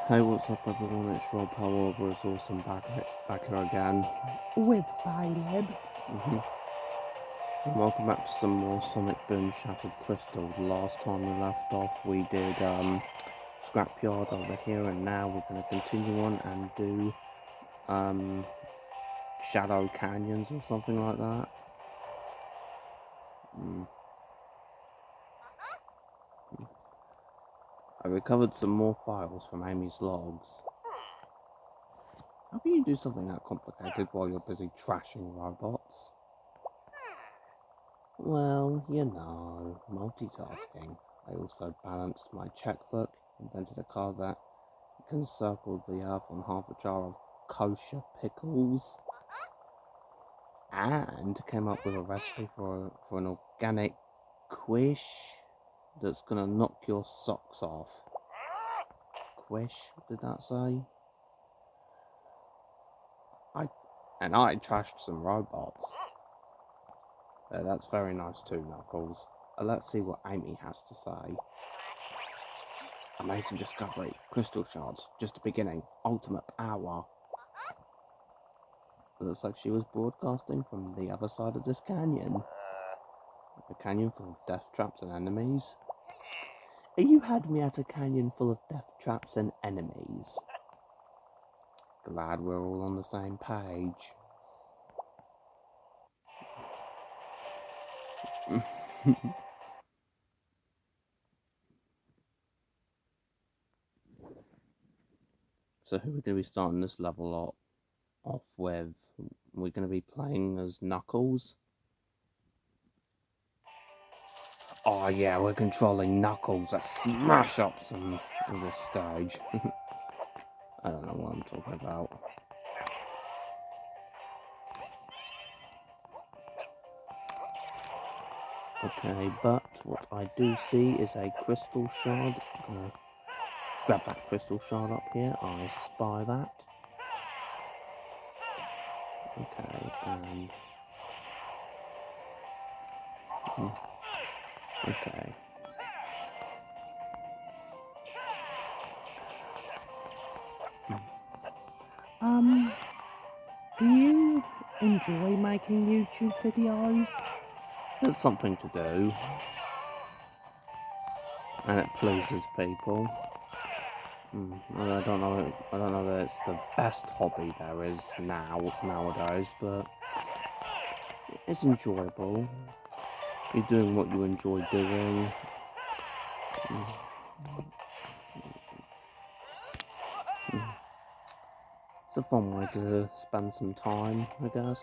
Hey, what's up everyone, it's Rob Howard, it's awesome back here again. With Byleb. And welcome back to some more Sonic Boom Shattered Crystal. The last time we left off we did Scrapyard over here, and now we're going to continue on and do Shadow Canyons or something like that. I recovered some more files from Amy's logs. How can you do something that complicated while you're busy trashing robots? Well, you know, multitasking. I also balanced my checkbook, invented a car that can circle the earth on half a jar of kosher pickles, and came up with a recipe for an organic quiche that's gonna knock your socks off. Quiche, did that say? I trashed some robots. That's very nice too, Knuckles. Let's see what Amy has to say. Amazing discovery. Crystal shards. Just a beginning. Ultimate power. It looks like she was broadcasting from the other side of this canyon. A canyon full of death traps and enemies. You had me at a canyon full of death traps and enemies. Glad we're all on the same page. So who are we going to be starting this level off with? We're going to be playing as Knuckles. Oh yeah, we're controlling Knuckles. Let's smash up some of this stage. I don't know what I'm talking about. Okay, but what I do see is a crystal shard. I'm gonna grab that crystal shard up here. I spy that. Okay, and okay. Do you enjoy making YouTube videos? There's something to do, and it pleases people. I don't know that it's the best hobby there is nowadays, but it's enjoyable. You're doing what you enjoy doing. It's a fun way to spend some time, I guess.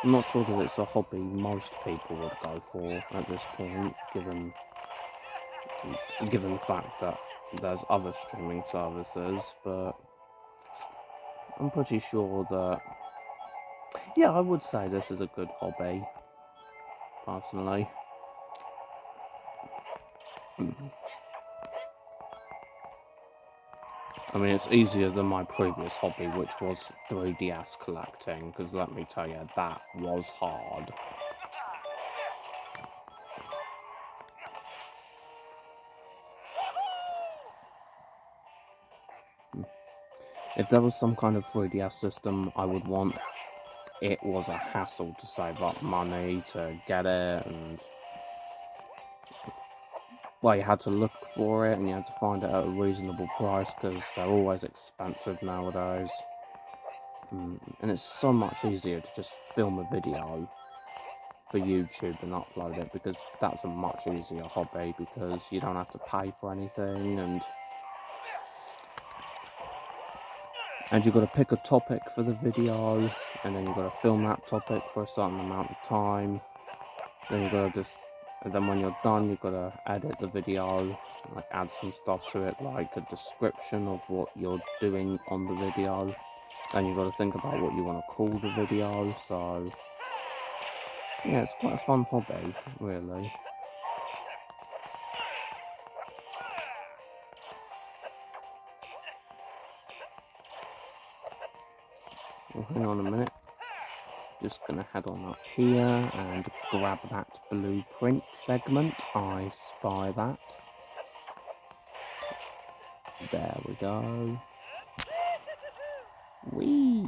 I'm not sure that it's a hobby most people would go for at this point, given the fact that there's other streaming services, but I'm pretty sure that, yeah, I would say this is a good hobby, personally. I mean, it's easier than my previous hobby, which was 3DS collecting, because let me tell you, that was hard. If there was some kind of 3DS system I would want, it was a hassle to save up money to get it, and well, you had to look for it and you had to find it at a reasonable price because they're always expensive nowadays. And it's so much easier to just film a video for YouTube and upload it, because that's a much easier hobby because you don't have to pay for anything, and you've got to pick a topic for the video, and then you've got to film that topic for a certain amount of time. Then you've got to and then when you're done, you've got to edit the video, like add some stuff to it, like a description of what you're doing on the video. Then you've got to think about what you want to call the video. So yeah, it's quite a fun hobby, really. Well, hang on a minute. Just gonna head on up here and grab that blueprint segment. I spy that. There we go. Whee!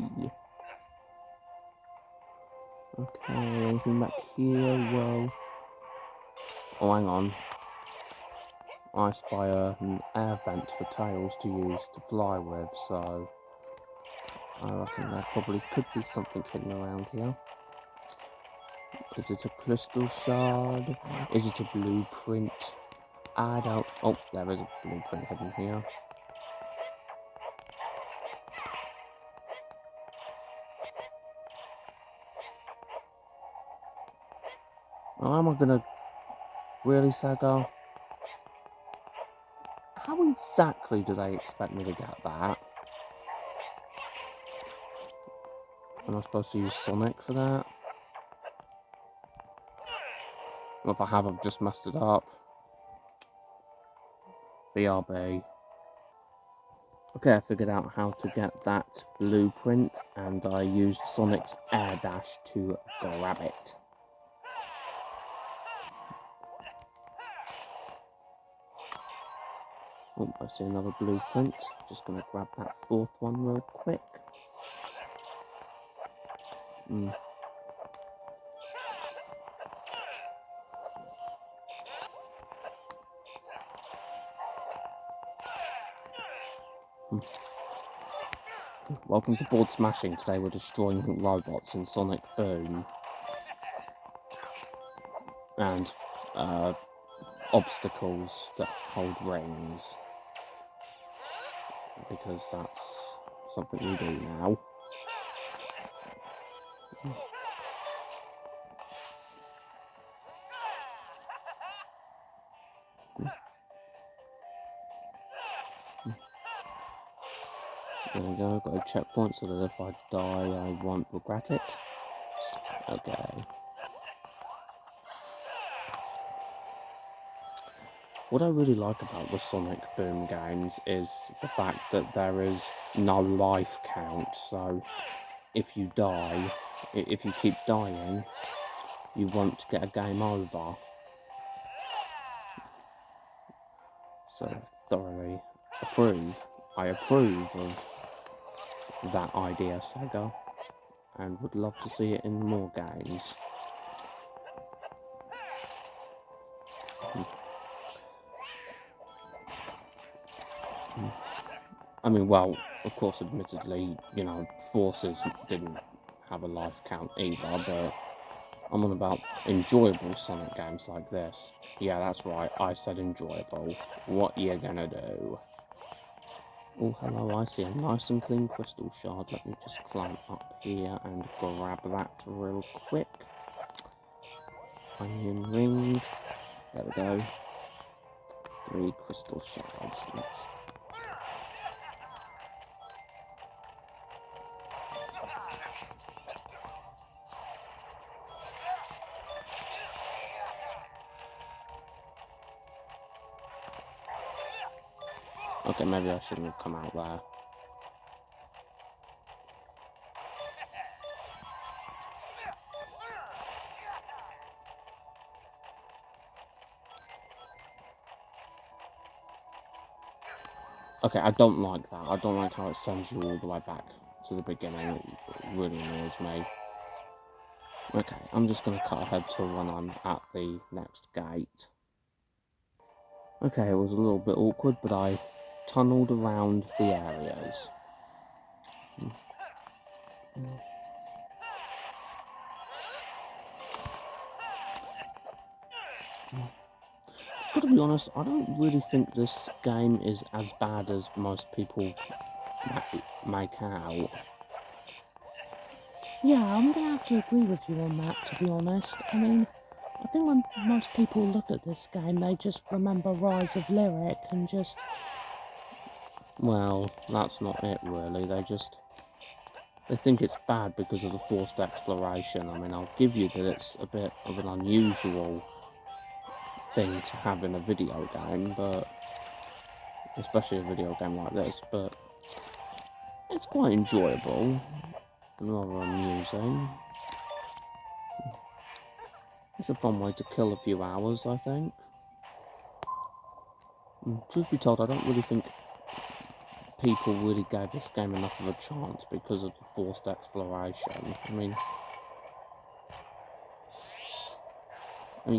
Okay, anything back here? Whoa. Oh, hang on. I spy an air vent for Tails to use to fly with, so I reckon there probably could be something hidden around here. Is it a crystal shard? Is it a blueprint? I don't... Oh, there is a blueprint hidden here. Oh, am I gonna... Really, Sega? How exactly do they expect me to get that? Am I supposed to use Sonic for that? Well, if I have, I've just messed it up. BRB. Okay, I figured out how to get that blueprint, and I used Sonic's air dash to grab it. Oh, I see another blueprint. Just gonna grab that fourth one real quick. Welcome to Board Smashing. Today we're destroying robots in Sonic Boom. And obstacles that hold rings. Because that's something we do now. There we go, got a checkpoint so that if I die I won't regret it. Okay. What I really like about the Sonic Boom games is the fact that there is no life count, so if you die, if you keep dying, you won't get a game over. So, thoroughly approve. I approve of that idea, Sega, and would love to see it in more games. I mean, well, of course, admittedly, you know, Forces didn't have a life count either, but I'm on about enjoyable Sonic games like this. Yeah, that's right, I said enjoyable. What you gonna do? Oh, hello, I see a nice and clean crystal shard. Let me just climb up here and grab that real quick. Onion rings. There we go. 3 crystal shards. Let's... Okay, maybe I shouldn't have come out there. Okay, I don't like that. I don't like how it sends you all the way back to the beginning. It really annoys me. Okay, I'm just going to cut ahead to when I'm at the next gate. Okay, it was a little bit awkward, but I tunneled around the areas. Gotta be honest, I don't really think this game is as bad as most people make out. Yeah, I'm gonna have to agree with you on that, to be honest. I mean, I think when most people look at this game, they just remember Rise of Lyric and just... Well, that's not it really, they think it's bad because of the forced exploration. I mean, I'll give you that it's a bit of an unusual thing to have in a video game, but especially a video game like this, but it's quite enjoyable and rather amusing. It's a fun way to kill a few hours, I think. Truth be told, I don't really think people really gave this game enough of a chance because of the forced exploration. I mean,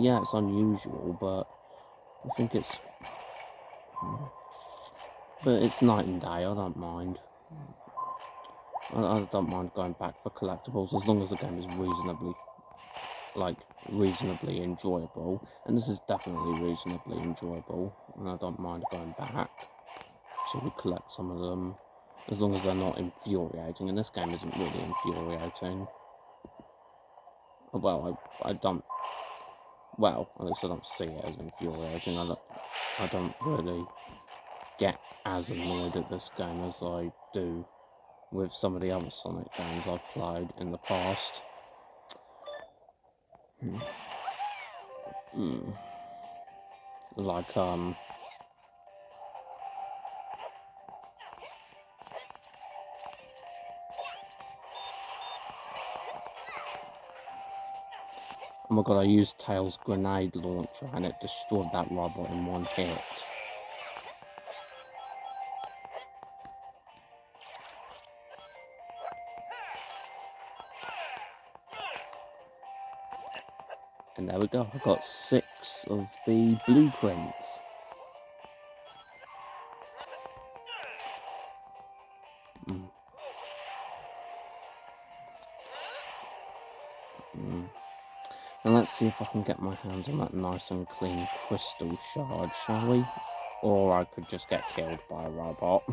yeah, it's unusual, but I think it's... But it's night and day, I don't mind. I don't mind going back for collectibles as long as the game is reasonably enjoyable. And this is definitely reasonably enjoyable, and I don't mind going back to collect some of them, as long as they're not infuriating. And this game isn't really infuriating. Well, I don't... Well, at least I don't see it as infuriating. I don't really get as annoyed at this game as I do with some of the other Sonic games I've played in the past. Like, oh my god, I used Tails' grenade launcher and it destroyed that robot in one hit. And there we go, I got 6 of the blueprints. And let's see if I can get my hands on that nice and clean crystal shard, shall we? Or I could just get killed by a robot.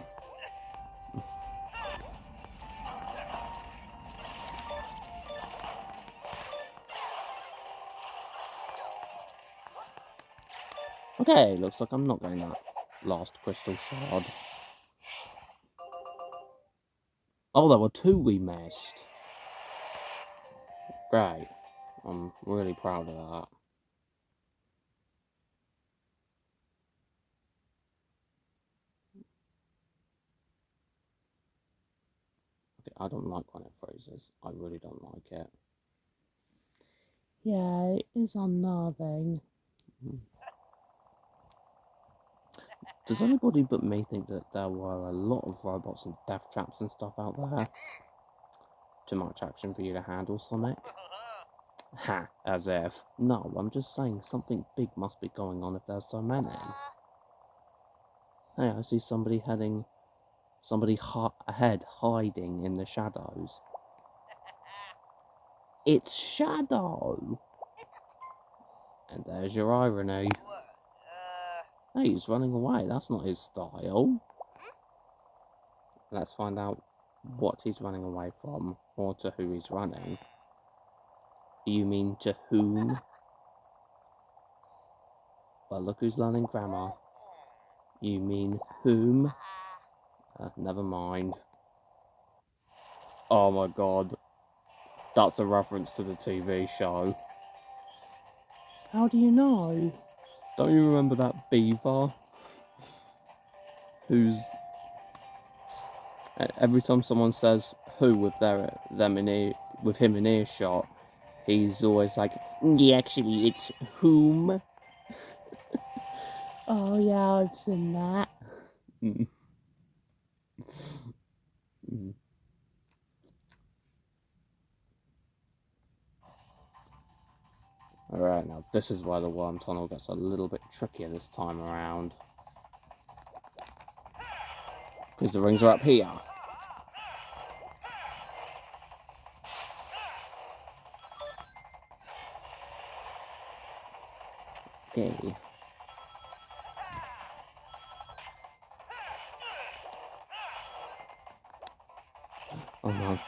Okay, looks like I'm not getting that last crystal shard. Oh, there were 2 we missed. Great. I'm really proud of that. Okay, I don't like when it freezes. I really don't like it. Yeah, it is unnerving. Does anybody but me think that there were a lot of robots and death traps and stuff out there? Too much action for you to handle, Sonic? Ha, as if. No, I'm just saying something big must be going on if there's so many. Hey, I see somebody ahead hiding in the shadows. It's Shadow! And there's your irony. Hey, he's running away, that's not his style. Let's find out what he's running away from, or to who he's running. You mean to whom? Well, look who's learning grammar. You mean whom? Never mind. Oh my god. That's a reference to the TV show. How do you know? Don't you remember that beaver? Who's... Every time someone says who with with him in earshot, he's always like, yeah, actually, it's whom. Oh yeah, I've seen that. Alright, now this is where the worm tunnel gets a little bit trickier this time around. Because the rings are up here. Okay. Oh no.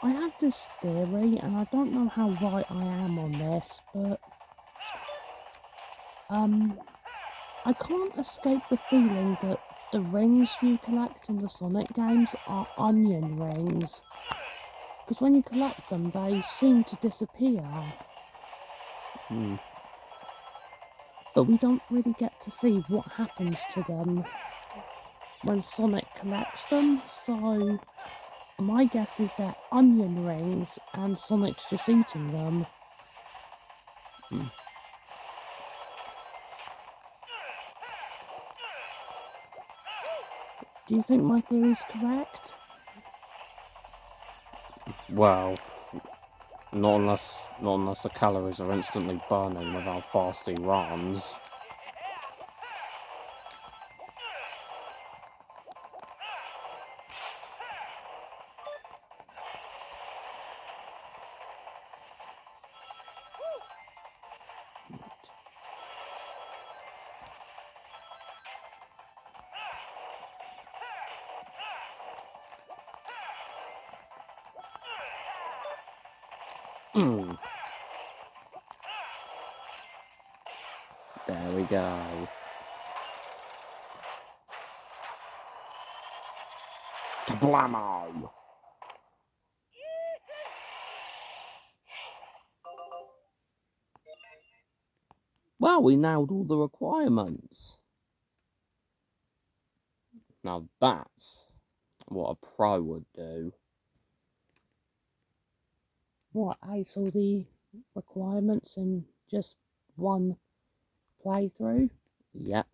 I have this theory, and I don't know how right I am on this, but I can't escape the feeling that the rings you collect in the Sonic games are onion rings. Because when you collect them, they seem to disappear. But we don't really get to see what happens to them when Sonic collects them, so My guess is they're onion rings and Sonic's just eating them. Do you think my theory's correct? Well, not unless the calories are instantly burning with how fast he runs. There we go. Kablamo! Well, we nailed all the requirements. Now that's what a pro would do. What, ace all the requirements in just one playthrough? Yep.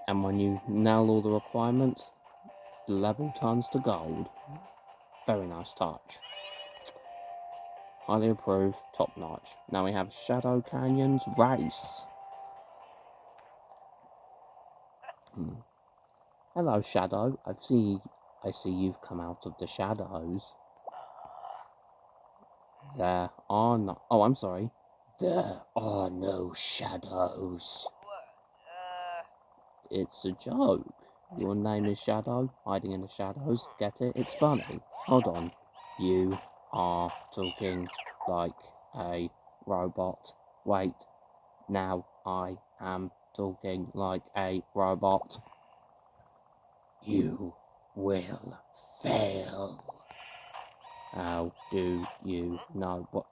And when you nail all the requirements, the level turns to gold. Very nice touch. Highly approved, top notch. Now we have Shadow Canyon's Race. Hello, Shadow. I see you've come out of the shadows. There are no... Oh, I'm sorry. There are no shadows. It's a joke. Your name is Shadow, hiding in the shadows. Get it? It's funny. Hold on. You are talking like a robot. Wait. Now I am talking like a robot. You will fail. How do you know what...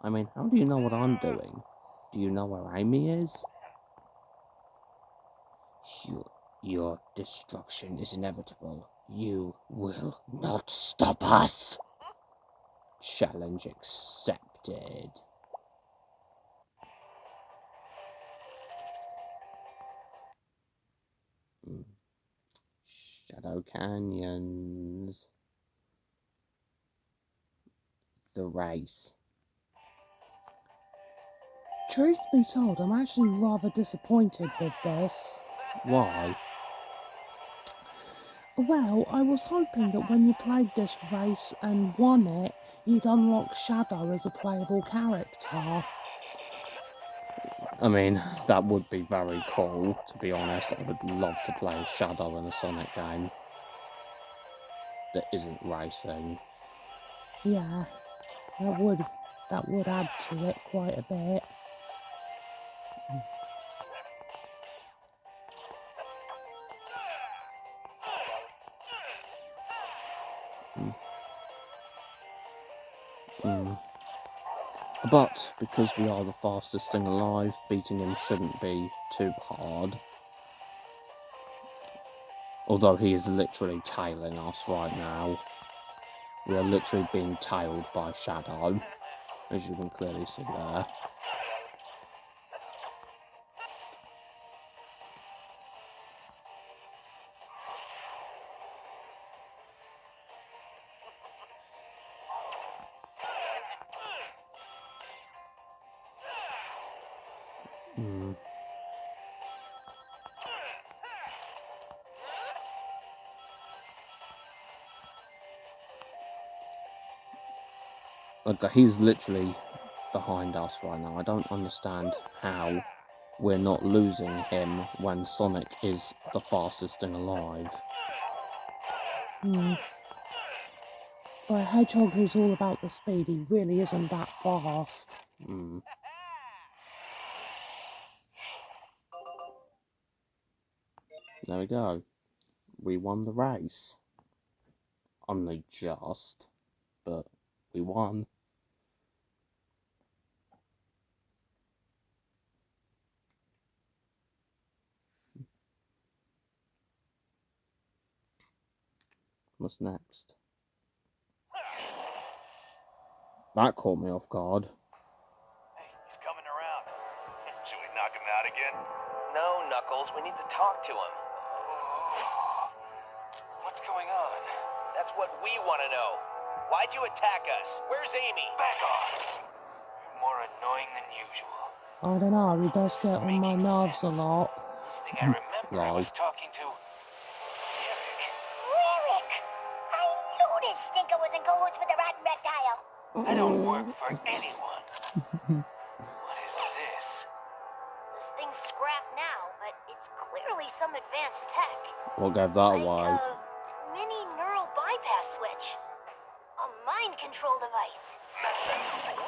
I mean, how do you know what I'm doing? Do you know where Amy is? Your destruction is inevitable. You will not stop us. Challenge accepted. Shadow Canyons. The race. Truth be told, I'm actually rather disappointed with this. Why? Well, I was hoping that when you played this race and won it, you'd unlock Shadow as a playable character. I mean, that would be very cool, to be honest. I would love to play Shadow in a Sonic game that isn't racing. Yeah, that would add to it quite a bit. But because we are the fastest thing alive, beating him shouldn't be too hard. Although he is literally tailing us right now. We are literally being tailed by Shadow, as you can clearly see there. Like, he's literally behind us right now. I don't understand how we're not losing him when Sonic is the fastest thing alive. For a hedgehog who's all about the speed, he really isn't that fast. There we go. We won the race. Only just, but we won. What's next? That caught me off guard. Hey, he's coming around. Should we knock him out again? No, Knuckles. We need to talk to him. What's going on? That's what we want to know. Why'd you attack us? Where's Amy? Back off. You're more annoying than usual. I don't know, he does This is get on my making nerves a sense. lot. Last thing I remember, I was talking to Eric. Lyric! I knew this stinker was in cahoots with the rotten reptile. I don't work for anyone. What is this? This thing's scrapped now, but it's clearly some advanced tech. What gave that Like away? a mini neural bypass switch. A mind control device. Methods. You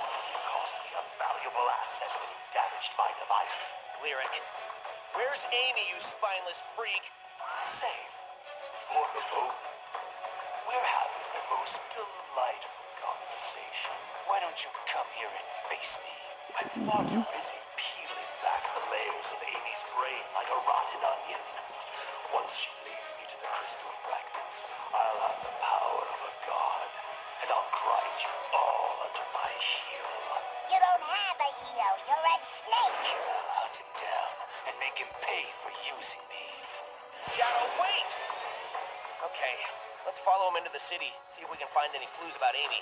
cost me a valuable asset when you damaged my device. Lyric. Where's Amy, you spineless freak? Safe. For the moment. We're having the most delightful conversation. Why don't you come here and face me? I'm far too busy peeling back the layers of Amy's brain like a rotten onion. Once she leads me to the crystal fragments, I'll have the power of a god, and I'll grind you all under my heel. You don't have a heel, you're a snake. I'll hunt him down and make him pay for using me. Shadow, wait! Okay, let's follow him into the city, see if we can find any clues about Amy.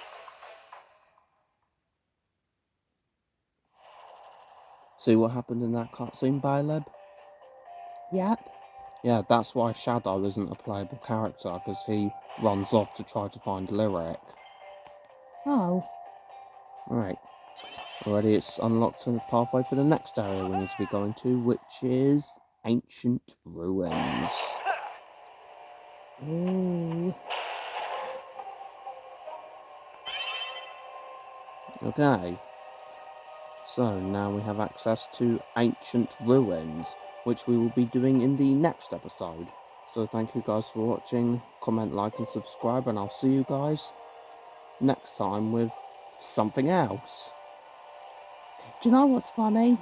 See what happened in that cutscene, Byleb? Yep. Yeah, that's why Shadow isn't a playable character, because he runs off to try to find Lyric. Oh. Alright. Already it's unlocked a pathway for the next area we need to be going to, which is Ancient Ruins. Ooh. Okay. So now we have access to Ancient Ruins, which we will be doing in the next episode. So thank you guys for watching, comment, like and subscribe, and I'll see you guys next time with something else. Do you know what's funny?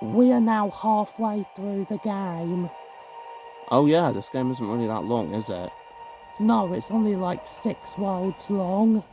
We are now halfway through the game. Oh yeah, this game isn't really that long, is it? No, it's only like 6 worlds long.